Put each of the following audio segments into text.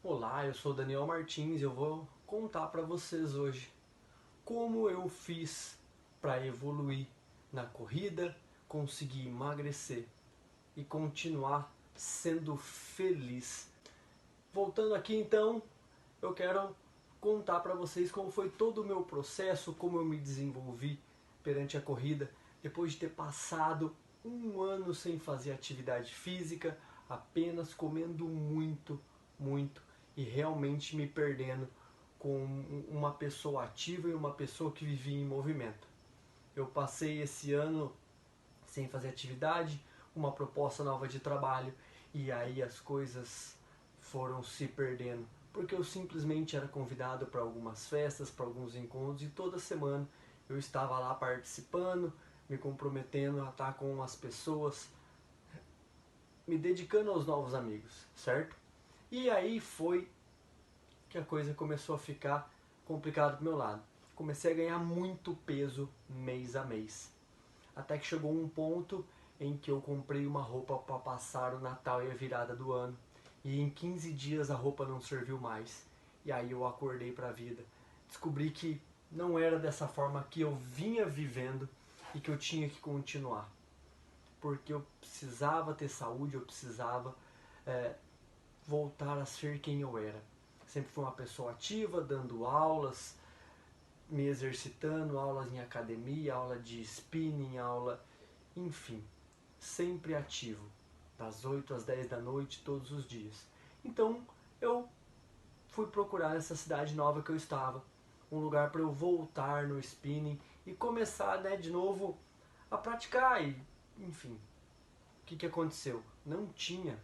Olá, eu sou Daniel Martins e eu vou contar para vocês hoje como eu fiz para evoluir na corrida, conseguir emagrecer e continuar sendo feliz. Voltando aqui então, eu quero contar para vocês como foi todo o meu processo, como eu me desenvolvi perante a corrida, depois de ter passado um ano sem fazer atividade física, apenas comendo muito, muito e realmente me perdendo com uma pessoa ativa e uma pessoa que vivia em movimento. Eu passei esse ano sem fazer atividade, uma proposta nova de trabalho e aí as coisas foram se perdendo, porque eu simplesmente era convidado para algumas festas, para alguns encontros e toda semana eu estava lá participando, me comprometendo a estar com as pessoas, me dedicando aos novos amigos, certo? E aí foi que a coisa começou a ficar complicada do meu lado. Comecei a ganhar muito peso mês a mês. Até que chegou um ponto em que eu comprei uma roupa para passar o Natal e a virada do ano. E em 15 dias a roupa não serviu mais. E aí eu acordei para a vida. Descobri que não era dessa forma que eu vinha vivendo e que eu tinha que continuar. Porque eu precisava ter saúde, eu precisava voltar a ser quem eu era. Sempre fui uma pessoa ativa, dando aulas, me exercitando, aulas em academia, aula de spinning, aula, enfim, sempre ativo, das 8 às 10 da noite, todos os dias. Então eu fui procurar nessa cidade nova que eu estava, um lugar para eu voltar no spinning e começar, né, de novo a praticar e, enfim, o que aconteceu? Não tinha.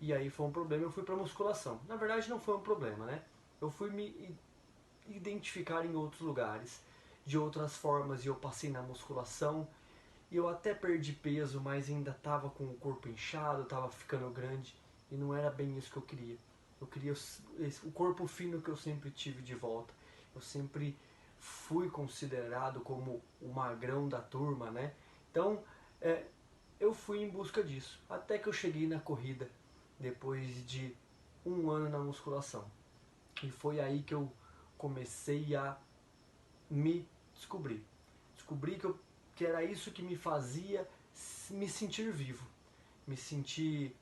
E aí foi um problema, eu fui para musculação. Na verdade não foi um problema, né? Eu fui me identificar em outros lugares, de outras formas, e eu passei na musculação. E eu até perdi peso, mas ainda estava com o corpo inchado, estava ficando grande. E não era bem isso que eu queria. Eu queria o corpo fino que eu sempre tive de volta. Eu sempre fui considerado como o magrão da turma, né? Então, eu fui em busca disso. Até que eu cheguei na corrida, depois de um ano na musculação. E foi aí que eu comecei a me descobrir. Descobri que era isso que me fazia me sentir vivo. Me sentir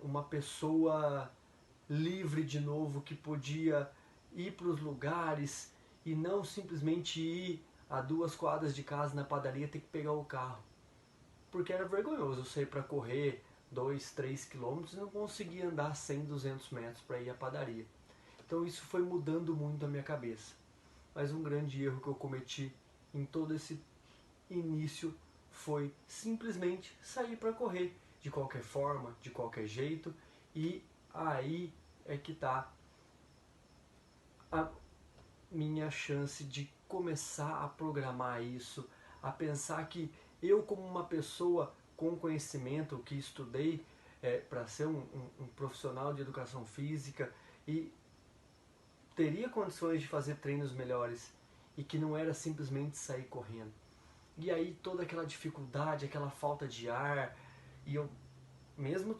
uma pessoa livre de novo, que podia ir para os lugares e não simplesmente ir a 2 quadras de casa na padaria ter que pegar o carro. Porque era vergonhoso eu sair para correr 2, 3 quilômetros e não conseguia andar 100, 200 metros para ir à padaria. Então isso foi mudando muito a minha cabeça. Mas um grande erro que eu cometi em todo esse início foi simplesmente sair para correr de qualquer forma, de qualquer jeito, e aí é que está a minha chance de começar a programar isso, a pensar que eu, como uma pessoa com conhecimento, que estudei para ser um profissional de educação física e teria condições de fazer treinos melhores e que não era simplesmente sair correndo. E aí toda aquela dificuldade, aquela falta de ar, e eu mesmo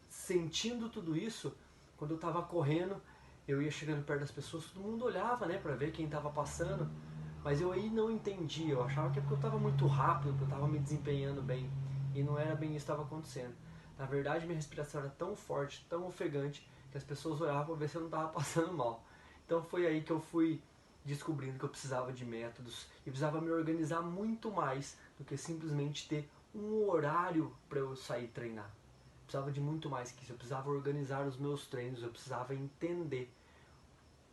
sentindo tudo isso, quando eu estava correndo, eu ia chegando perto das pessoas, todo mundo olhava, né, para ver quem estava passando, mas eu aí não entendia, eu achava que é porque eu estava muito rápido, que eu estava me desempenhando bem, e não era bem isso que estava acontecendo. Na verdade, minha respiração era tão forte, tão ofegante, que as pessoas olhavam para ver se eu não estava passando mal. Então foi aí que eu fui descobrindo que eu precisava de métodos e precisava me organizar muito mais do que simplesmente ter um horário para eu sair treinar. Eu precisava de muito mais que isso. Eu precisava organizar os meus treinos, eu precisava entender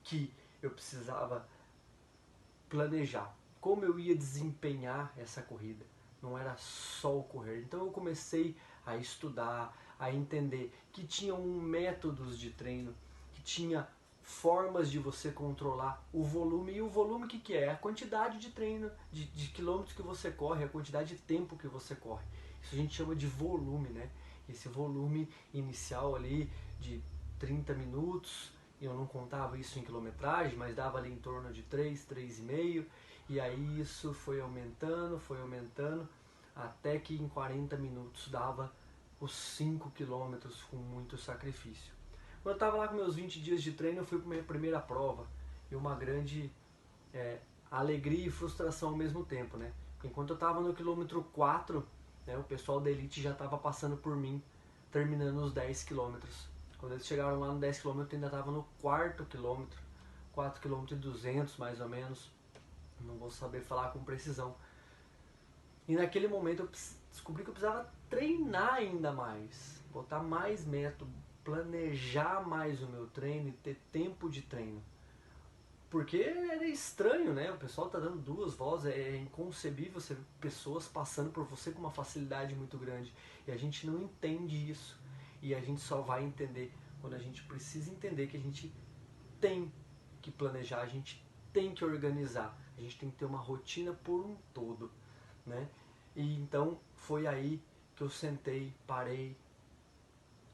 que eu precisava planejar como eu ia desempenhar essa corrida. Não era só o correr. Então eu comecei a estudar, a entender que tinham métodos de treino, que tinha formas de você controlar o volume. E o volume que é? A quantidade de treino, de quilômetros que você corre, a quantidade de tempo que você corre. Isso a gente chama de volume, né? Esse volume inicial ali de 30 minutos, eu não contava isso em quilometragem, mas dava ali em torno de 3, 3,5, e aí isso foi aumentando, até que em 40 minutos dava os 5 quilômetros com muito sacrifício. Quando eu estava lá com meus 20 dias de treino, eu fui para minha primeira prova e uma grande alegria e frustração ao mesmo tempo, né? Enquanto eu estava no quilômetro 4, né, o pessoal da elite já estava passando por mim, terminando os 10 quilômetros. Quando eles chegaram lá no 10 quilômetros, eu ainda estava no quarto quilômetro, 4 quilômetros e 200 mais ou menos, não vou saber falar com precisão. E naquele momento eu descobri que eu precisava treinar ainda mais, botar mais método, planejar mais o meu treino e ter tempo de treino. Porque era estranho, né? O pessoal tá dando 2 voltas, é inconcebível você ver pessoas passando por você com uma facilidade muito grande. E a gente não entende isso. E a gente só vai entender quando a gente precisa entender que a gente tem que planejar, a gente tem que organizar, a gente tem que ter uma rotina por um todo, né? E então foi aí que eu sentei, parei,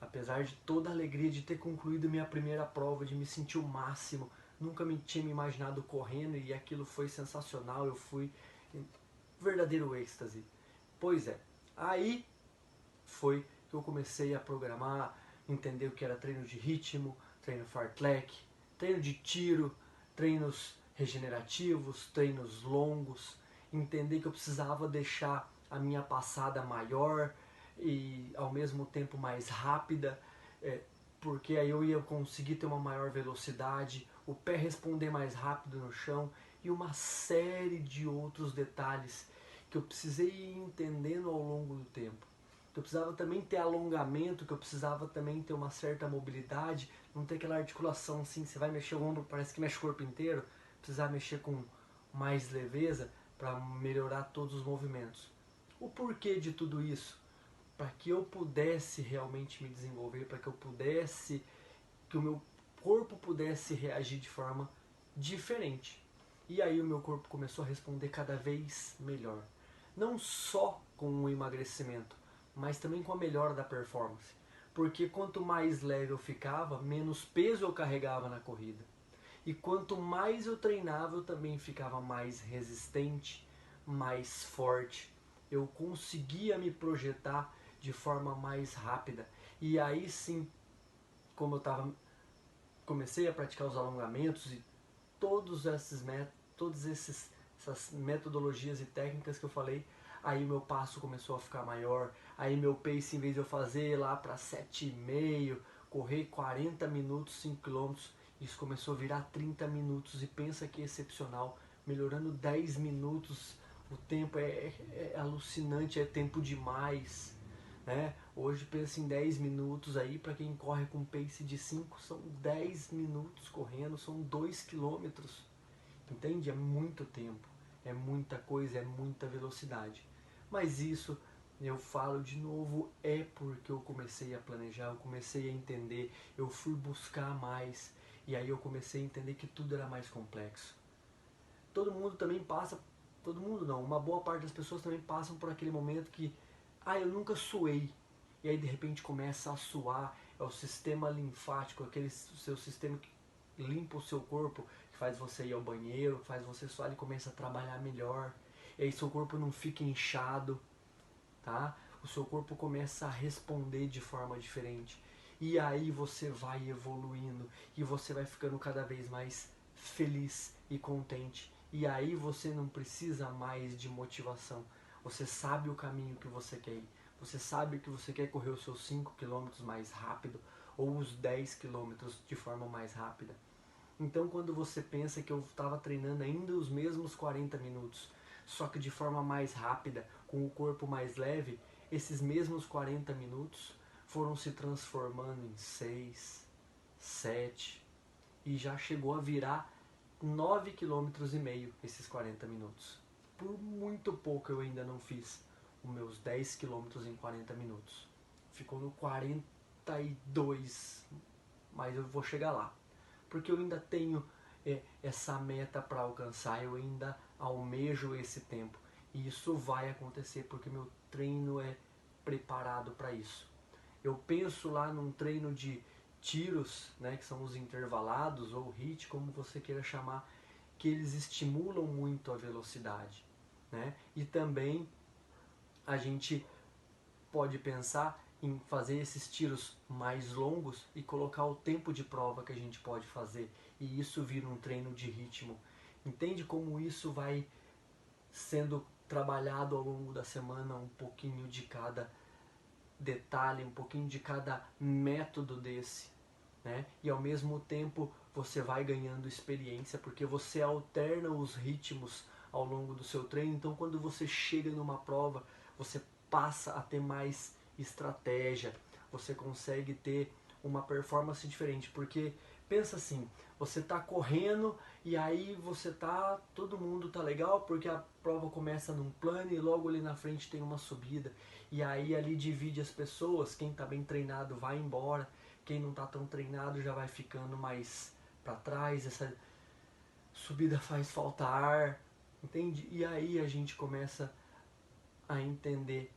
apesar de toda a alegria de ter concluído minha primeira prova, de me sentir o máximo, nunca me tinha me imaginado correndo e aquilo foi sensacional, eu fui em verdadeiro êxtase. Pois é, aí foi que eu comecei a programar, entender o que era treino de ritmo, treino fartlek, treino de tiro, treinos regenerativos, treinos longos, entender que eu precisava deixar a minha passada maior e ao mesmo tempo mais rápida, porque aí eu ia conseguir ter uma maior velocidade, o pé responder mais rápido no chão e uma série de outros detalhes que eu precisei ir entendendo ao longo do tempo. Eu precisava também ter alongamento, que eu precisava também ter uma certa mobilidade, não ter aquela articulação assim, você vai mexer o ombro, parece que mexe o corpo inteiro, precisar mexer com mais leveza para melhorar todos os movimentos. O porquê de tudo isso? Para que eu pudesse realmente me desenvolver, para que eu pudesse, que o meu corpo pudesse reagir de forma diferente. E aí o meu corpo começou a responder cada vez melhor. Não só com o emagrecimento, mas também com a melhora da performance. Porque quanto mais leve eu ficava, menos peso eu carregava na corrida. E quanto mais eu treinava, eu também ficava mais resistente, mais forte. Eu conseguia me projetar de forma mais rápida. E aí sim, como eu comecei a praticar os alongamentos e todas essas metodologias e técnicas que eu falei, aí meu passo começou a ficar maior, aí meu pace, em vez de eu fazer lá para 7,5, correr 40 minutos, 5 quilômetros, isso começou a virar 30 minutos e pensa que é excepcional, melhorando 10 minutos, o tempo é alucinante, é tempo demais, né? Hoje pensa em 10 minutos aí, para quem corre com pace de 5, são 10 minutos correndo, são 2 quilômetros. Entende? É muito tempo, é muita coisa, é muita velocidade. Mas isso, eu falo de novo, é porque eu comecei a planejar, eu comecei a entender, eu fui buscar mais e aí eu comecei a entender que tudo era mais complexo. Todo mundo também passa, todo mundo não, uma boa parte das pessoas também passam por aquele momento que, eu nunca suei. E aí de repente começa a suar, é o sistema linfático, aquele seu sistema que limpa o seu corpo, que faz você ir ao banheiro, faz você suar e começa a trabalhar melhor. E aí seu corpo não fica inchado, tá? O seu corpo começa a responder de forma diferente. E aí você vai evoluindo e você vai ficando cada vez mais feliz e contente. E aí você não precisa mais de motivação. Você sabe o caminho que você quer ir. Você sabe que você quer correr os seus 5 quilômetros mais rápido ou os 10 quilômetros de forma mais rápida. Então quando você pensa que eu estava treinando ainda os mesmos 40 minutos, só que de forma mais rápida, com o corpo mais leve, esses mesmos 40 minutos foram se transformando em 6, 7 e já chegou a virar 9,5 km esses 40 minutos. Por muito pouco eu ainda não fiz os meus 10 quilômetros em 40 minutos. Ficou no 42, mas eu vou chegar lá. Porque eu ainda tenho essa meta para alcançar, eu ainda almejo esse tempo. E isso vai acontecer porque meu treino é preparado para isso. Eu penso lá num treino de tiros, né, que são os intervalados ou HIIT, como você queira chamar, que eles estimulam muito a velocidade, né? E também a gente pode pensar em fazer esses tiros mais longos e colocar o tempo de prova que a gente pode fazer, e isso vira um treino de ritmo. Entende como isso vai sendo trabalhado ao longo da semana, um pouquinho de cada detalhe, um pouquinho de cada método desse, né? E ao mesmo tempo você vai ganhando experiência, porque você alterna os ritmos ao longo do seu treino. Então quando você chega numa prova, você passa a ter mais estratégia, você consegue ter uma performance diferente, porque pensa assim, você tá correndo e aí você tá, todo mundo tá legal porque a prova começa num plano e logo ali na frente tem uma subida, e aí ali divide as pessoas, quem tá bem treinado vai embora, quem não tá tão treinado já vai ficando mais para trás, essa subida faz falta ar, entende? E aí a gente começa a entender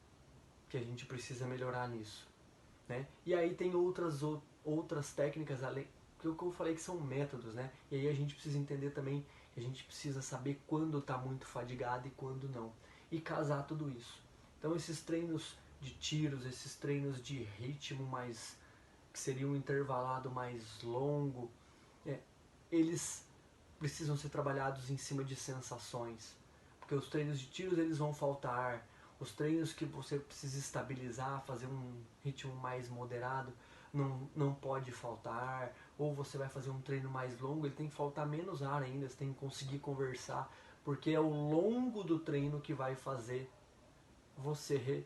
que a gente precisa melhorar nisso, né? E aí tem outras técnicas além que eu falei que são métodos, né? E aí a gente precisa entender também que a gente precisa saber quando está muito fadigado e quando não, e casar tudo isso. Então esses treinos de tiros, esses treinos de ritmo mais que seria um intervalado mais longo, é, eles precisam ser trabalhados em cima de sensações, porque os treinos de tiros eles vão faltar, os treinos que você precisa estabilizar, fazer um ritmo mais moderado, não pode faltar, ou você vai fazer um treino mais longo, ele tem que faltar menos ar ainda, você tem que conseguir conversar, porque é o longo do treino que vai fazer você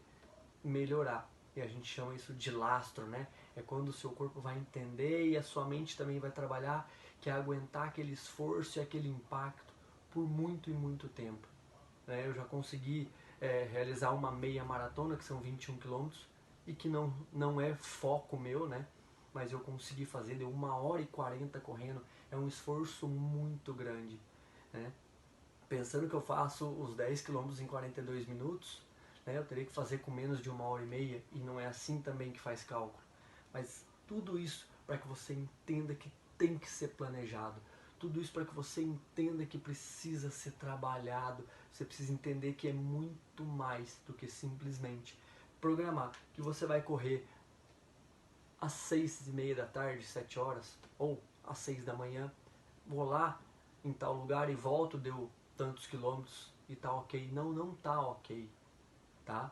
melhorar. E a gente chama isso de lastro, né? É quando o seu corpo vai entender e a sua mente também vai trabalhar, que é aguentar aquele esforço e aquele impacto por muito e muito tempo. Né? Eu já consegui realizar uma meia maratona, que são 21 quilômetros, e que não é foco meu, né? Mas eu consegui fazer, deu 1h40 correndo, é um esforço muito grande, né? Pensando que eu faço os 10 quilômetros em 42 minutos, né, eu teria que fazer com menos de 1h30, e não é assim também que faz cálculo. Mas tudo isso para que você entenda que tem que ser planejado. Tudo isso para que você entenda que precisa ser trabalhado. Você precisa entender que é muito mais do que simplesmente programar. Que você vai correr às 6h30 da tarde, 7 horas, ou às 6 da manhã. Vou lá em tal lugar e volto, deu tantos quilômetros e tá ok. Não, não tá ok, tá?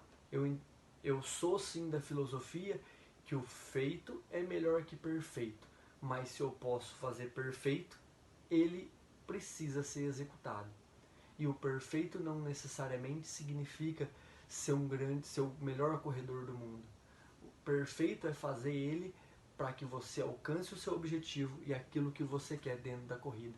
Eu sou sim da filosofia que o feito é melhor que perfeito, mas se eu posso fazer perfeito, ele precisa ser executado. E o perfeito não necessariamente significa ser o melhor corredor do mundo. O perfeito é fazer ele para que você alcance o seu objetivo e aquilo que você quer dentro da corrida.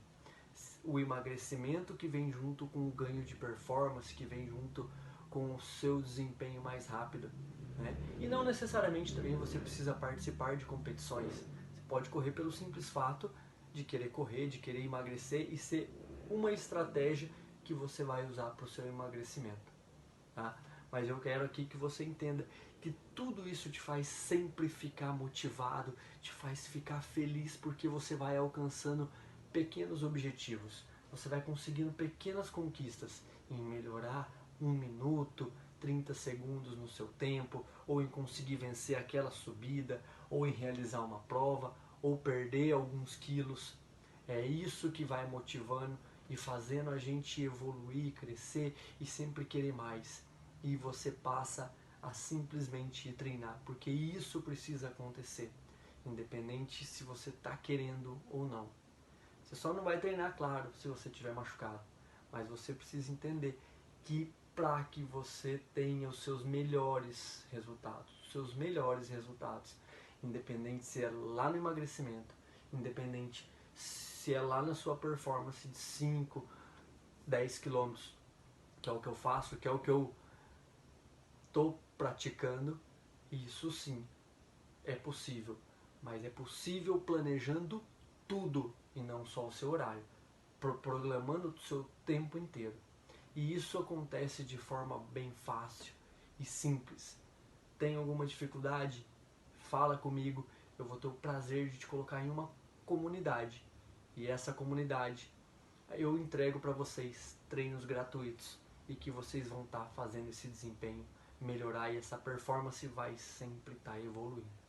O emagrecimento que vem junto com o ganho de performance, que vem junto com o seu desempenho mais rápido, né? E não necessariamente também você precisa participar de competições. Você pode correr pelo simples fato de querer correr, de querer emagrecer e ser uma estratégia que você vai usar para o seu emagrecimento, tá? Mas eu quero aqui que você entenda que tudo isso te faz sempre ficar motivado, te faz ficar feliz, porque você vai alcançando pequenos objetivos, você vai conseguindo pequenas conquistas em melhorar 1 minuto, 30 segundos no seu tempo, ou em conseguir vencer aquela subida, ou em realizar uma prova, ou perder alguns quilos. É isso que vai motivando e fazendo a gente evoluir, crescer e sempre querer mais. E você passa a simplesmente treinar, porque isso precisa acontecer, independente se você está querendo ou não. Você só não vai treinar, claro, se você estiver machucado, mas você precisa entender que para que você tenha os seus melhores resultados, independente se é lá no emagrecimento, independente se é lá na sua performance de 5, 10 quilômetros, que é o que eu faço, que é o que eu estou praticando, isso sim é possível, mas é possível planejando tudo e não só o seu horário, programando o seu tempo inteiro. E isso acontece de forma bem fácil e simples. Tem alguma dificuldade? Fala comigo, eu vou ter o prazer de te colocar em uma comunidade. E essa comunidade eu entrego para vocês treinos gratuitos e que vocês vão estar fazendo esse desempenho melhorar e essa performance vai sempre estar evoluindo.